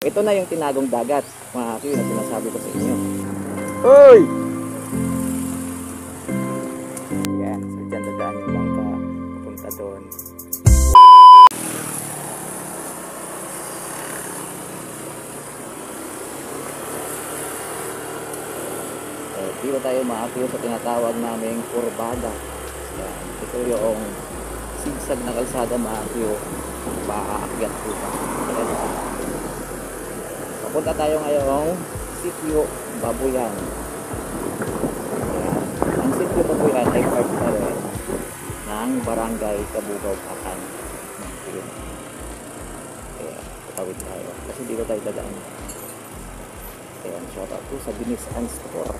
Ito na yung tinagong dagat, mga kakiyo, na sinasabi ko sa inyo. Hoy! Yan, so dyan dadaan yung bangka, papunta doon. Dito tayo maakyat sa tinatawag naming kurbada. Yan. Ito yung sigsag na kalsada maakyat. Paakyat po pa. Papunta tayo ngayong Sitio Babuyan. Yan. Ang Sitio Babuyan ay part na rin ng Barangay Kabugaw, Pakan. Kaya tatawid tayo. Kasi dito tayo dadaan. Ayan, shout out po sa Binis and Store.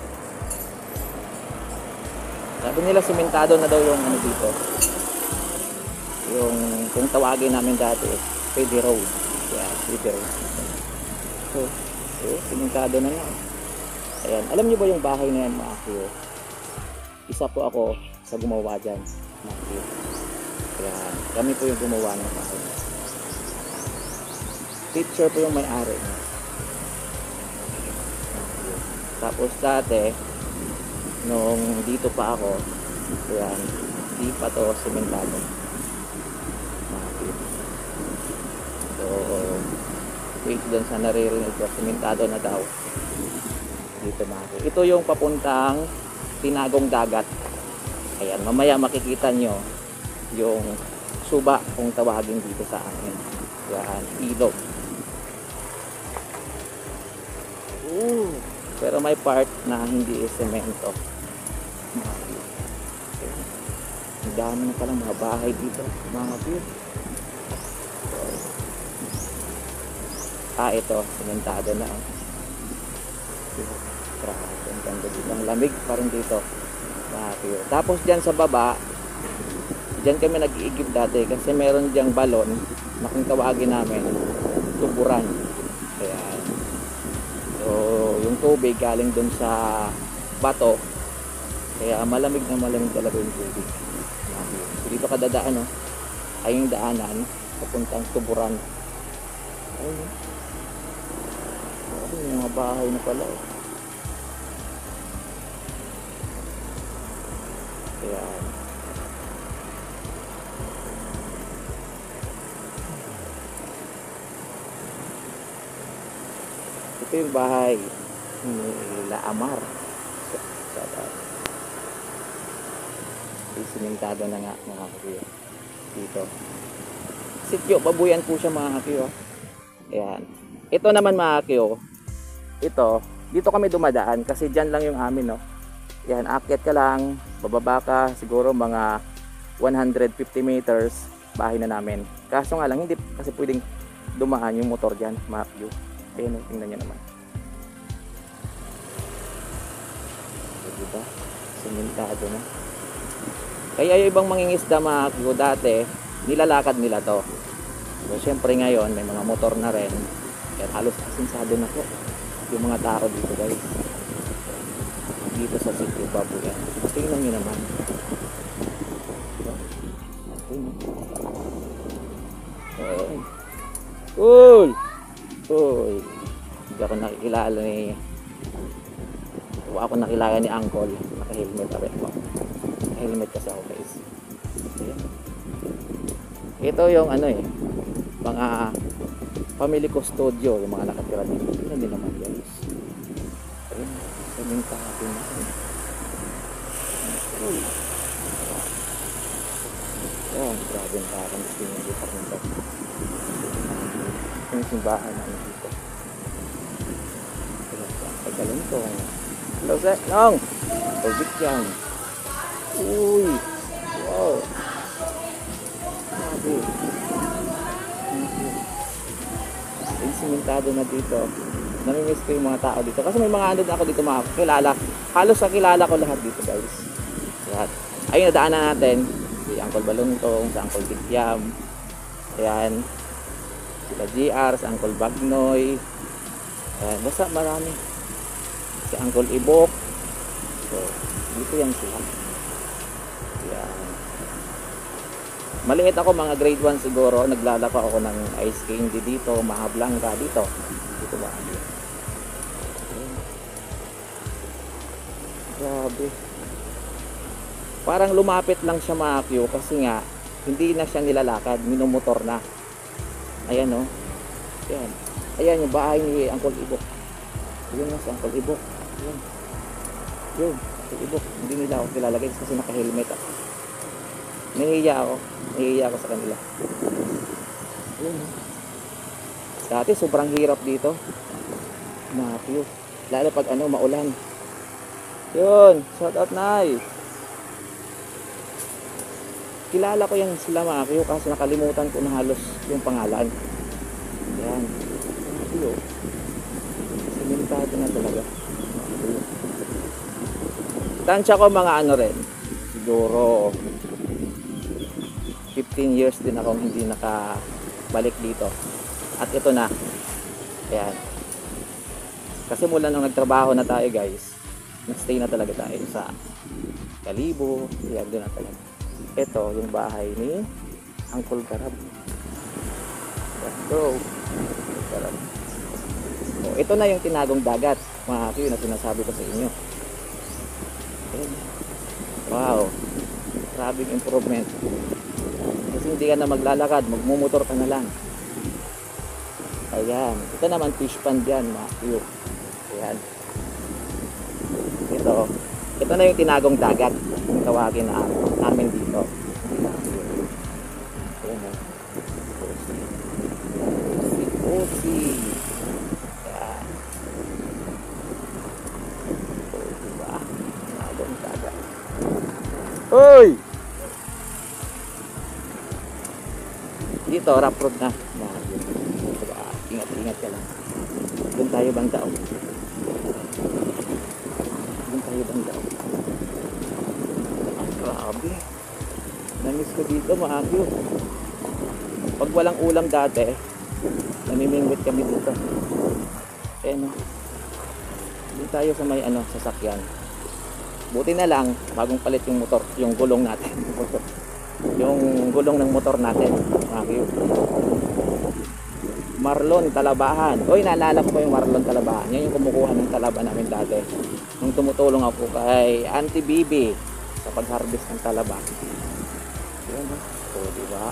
Sabi nila simentado na daw yung ano dito. Yung kung tawagin namin dati, Pwede Road. Yeah, Pwede Road. So, simentado na nga. Ayan, alam niyo ba yung bahay na yan, mga kakiyo? Isa po ako sa gumawa dyan, mga kakiyo. Ayan, kami po yung gumawa ng bahay. Teacher po yung may-ari niya. Tapos dati, nung dito pa ako, yan, di pa to sementado. So, wait doon sa naririnig ko, sementado na daw. Dito natin. Ito yung papuntang tinagong dagat. Ayan, mamaya makikita nyo yung suba kung tawagin dito sa akin. Yan, ilog. Pero may part na hindi semento. Ang dami na palang mga bahay dito, mga kapit. Ito, sementado na. Grabe, ang ganda dito. Ang lamig pa rin dito, mga kapit. Tapos dyan sa baba, dyan kami nag-iigib dati kasi meron dyang balon na kung tawagin namin, tuburan. Ayan. So, yung tubig galing dun sa bato, kaya malamig na malamig talaga yung tubig. So, dito ka dadaan, no? Ay yung daanan papuntang tuburan. Ayun, yung mga bahay na pala, oh. Ayan. Ito yung bahay ni Laamar. Simentado na nga, mga kakiyo. Dito. Sitio Babuyan po siya, mga kakiyo. Ayan. Ito naman, mga kakiyo. Ito, dito kami dumadaan kasi dyan lang yung amin, no. Ayan, akyat ka lang, bababa ka, siguro mga 150 meters, bahay na namin. Kaso nga lang, hindi kasi pwedeng dumaan yung motor dyan, mga kakiyo. Ayan, tingnan nyo naman. So, diba? Simentado na. Kaya yung ibang mangingisda, mga kakiyo, dati, nilalakad nila to. So, syempre ngayon, may mga motor na rin. Kaya halos asinsado na po yung mga tao dito, guys. Dito sa Sitio Babuyan. Tingnan nyo naman. Uy! Uy! Hindi ako nakikilala ni... Ako nakilala ni Uncle. Naka-helmet na rin ako. Helmet kasi ako, guys. Ayan. Ito yung ano mga family custodian, yung mga nakatira dito. Tingnan din naman, guys. Ayun, sementato na. Ayan, grabe yung parang gusto yung dito nito. Yung simbahan namin dito. Pagkalan ko. Hello, sir. Nong! Pagkik yan. Uy! Wow! Grabe. Ay, simentado na dito. Namimiss ko yung mga tao dito. Kasi may mga andun ako dito mga kilala. Halos sa kilala ko lahat dito, guys. Lahat. Ayun, nadaanan natin. Si Uncle Baluntong, si Uncle Tikyam. Ayan. Sila GR, si Uncle Bagnoy. Ayan, basta marami. Si Uncle Ibok. So, dito yan sila. Ayan. Maliit ako, mga grade 1 siguro. Naglalako ako ng ice candy dito, mga blanca dito. Dito ba? Ayan. Grabe. Parang lumapit lang siya mga Q kasi nga hindi na siya nilalakad, minumotor na. Ayan o. Ayan. Ayan yung bahay ni Uncle Ibok. Yun na si Uncle Ibok. Yun. Yun. Uncle Ibok. Hindi nila ako nilalagay kasi naka-helmet ako. Nahihiya ako. Nahihiya ako sa kanila. Yun. Dati sobrang hirap dito. Mga Q. Lalo pag ano, maulan. Yun. Shout out, Nay. Kilala ko yan sila mga Q kasi nakalimutan ko na halos yung pangalan. Yan. Iyo. Simentado na talaga. Tansya ko mga ano rin. Siguro 15 years din akong hindi nakabalik dito. At ito na. Ayan. Kasi mula nung nagtrabaho na tayo guys, nagstay na talaga tayo sa Kalibo. Ayan, doon na talaga. Ito yung bahay ni Uncle Garab. Let's go. Garab. So, ito na yung tinagong dagat, mga Q, na sinasabi ko sa inyo. Ayan. Wow. Grabing improvement. Kasi hindi ka na maglalakad, magmumotor ka na lang. Ayan. Ito naman fish pond yan, mga Q. Ayan. Ito na yung tinagong dagat. Yung tawagin na namin dito. Osi. Yan. So, diba? Tinagong dagat. Hoy! Dito, rough road na. Diba? Ingat-ingat ka lang. Doon tayo banda. Doon tayo banda. Grabe. Namiss ko dito mga Q. Pag walang ulam dati, namimingwit kami dito. Eh no. Dito tayo sa may ano, sasakyan. Buti na lang, bagong palit yung motor, yung gulong natin. Yung gulong ng motor natin, mga Q. Marlon Talabahan. Oy, naalala ko yung Marlon Talabahan. Yan yung kumukuha ng talaba namin dati. Nung tumutulong ako kay Auntie Bibi sa pag-harvest ng talaba. Ayan. So, diba?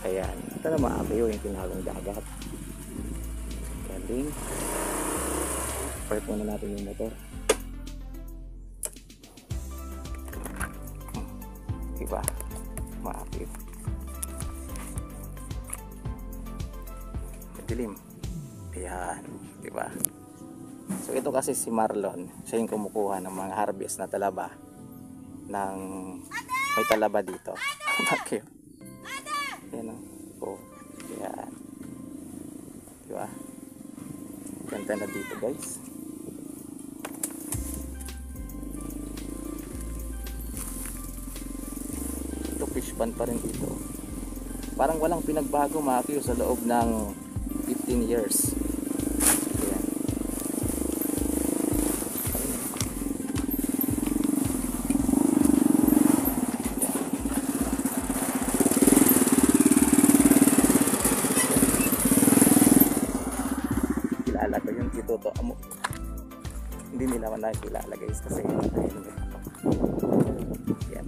Ayan. Ito na mga Q, yung tinagong dagat. Galing. Park muna natin yung motor. Diba? Mga Q. Dilim. Ayan. Diba? So, ito kasi si Marlon. Siya yung kumukuha ng mga harvest na talaba. Ng may talaba dito. Bakit? Ayan o. Oh. Ayan. Diba? Ganda na dito guys. Ito fish pond pa rin dito. Parang walang pinagbago mga Q sa loob ng 15 years. Ayan. Kilala ko yung Kituto Amo. Hindi nila man nakilala guys kasi yan.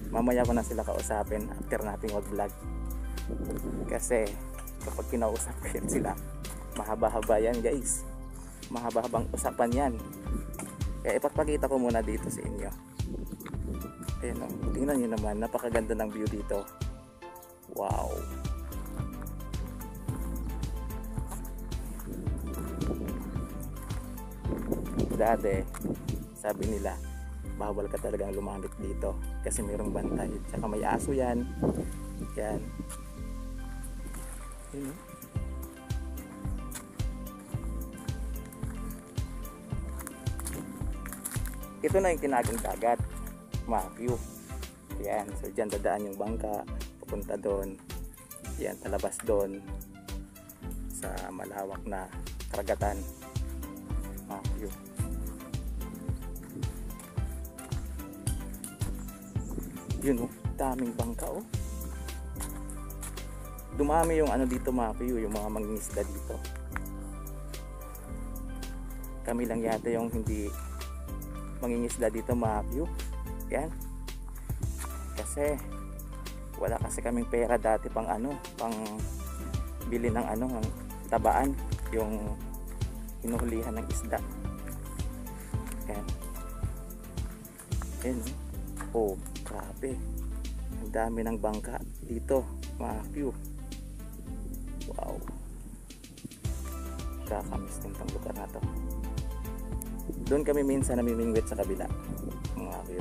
Mamaya ko na sila kausapin after nating mag-vlog. Kasi kapag kinausap ko yan sila, mahaba-haba yan guys. Mahaba-habang usapan yan. Kaya ipagpakita ko muna dito sa inyo. Ayan o, tingnan nyo naman, napakaganda ng view dito. Wow. Dati, sabi nila, bawal ka talagang lumapit dito kasi mayroong bantay. Tsaka may aso yan. Yan. Yun. Ito na yung tinagong dagat, mga Q. Yan, so dyan dadaan yung bangka papunta doon. Yan, talabas doon sa malawak na karagatan, mga Q. Yun oh, daming bangka oh. dumami yung ano dito mga Q, yung mga mangingisda dito. Kami lang yata yung hindi mangingisda dito mga Q. Yan. Kasi wala kasi kaming pera dati pang ano, pang bili ng ano, ng tabaan, yung hinuhulihan ng isda. Yan. Yan. Oh, grabe. Ang dami ng bangka dito, mga Q. Wow. Kakamiss din tong lugar na to. Doon kami minsan namimingwit sa kabila, mga Q.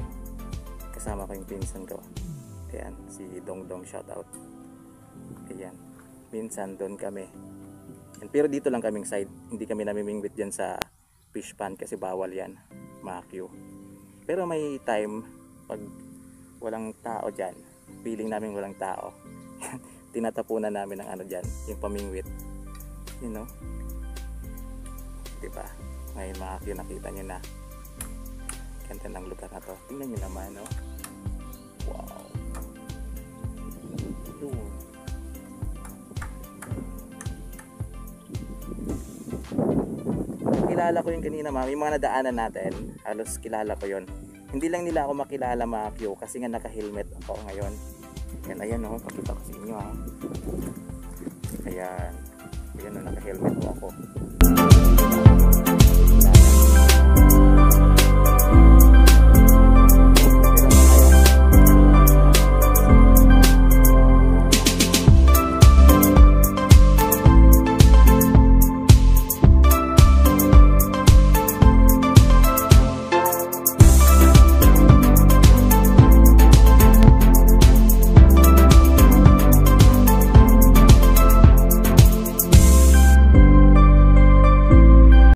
Kasama ko yung pinsan ko. Ayan, si Dongdong, shoutout. Ayan. Minsan doon kami. And, pero dito lang kaming side. Hindi kami namimingwit dyan sa fish pond kasi bawal yan, mga Q. Pero may time pag walang tao dyan, feeling namin walang tao, tinatapunan namin ng ano dyan, yung pamingwit. You know? Diba? Ngayon mga Q, nakita nyo na. Ganda ng lugar na to. Tingnan nyo naman, no? Wow. Doon. Kilala ko yung kanina mga, yung mga nadaanan natin, halos kilala ko yon. Hindi lang nila ako makilala mga Q kasi nga naka-helmet ako ngayon. Yan, ayan o, pakita ko sa inyo ha. Ayan, ayan o, naka-helmet po ako.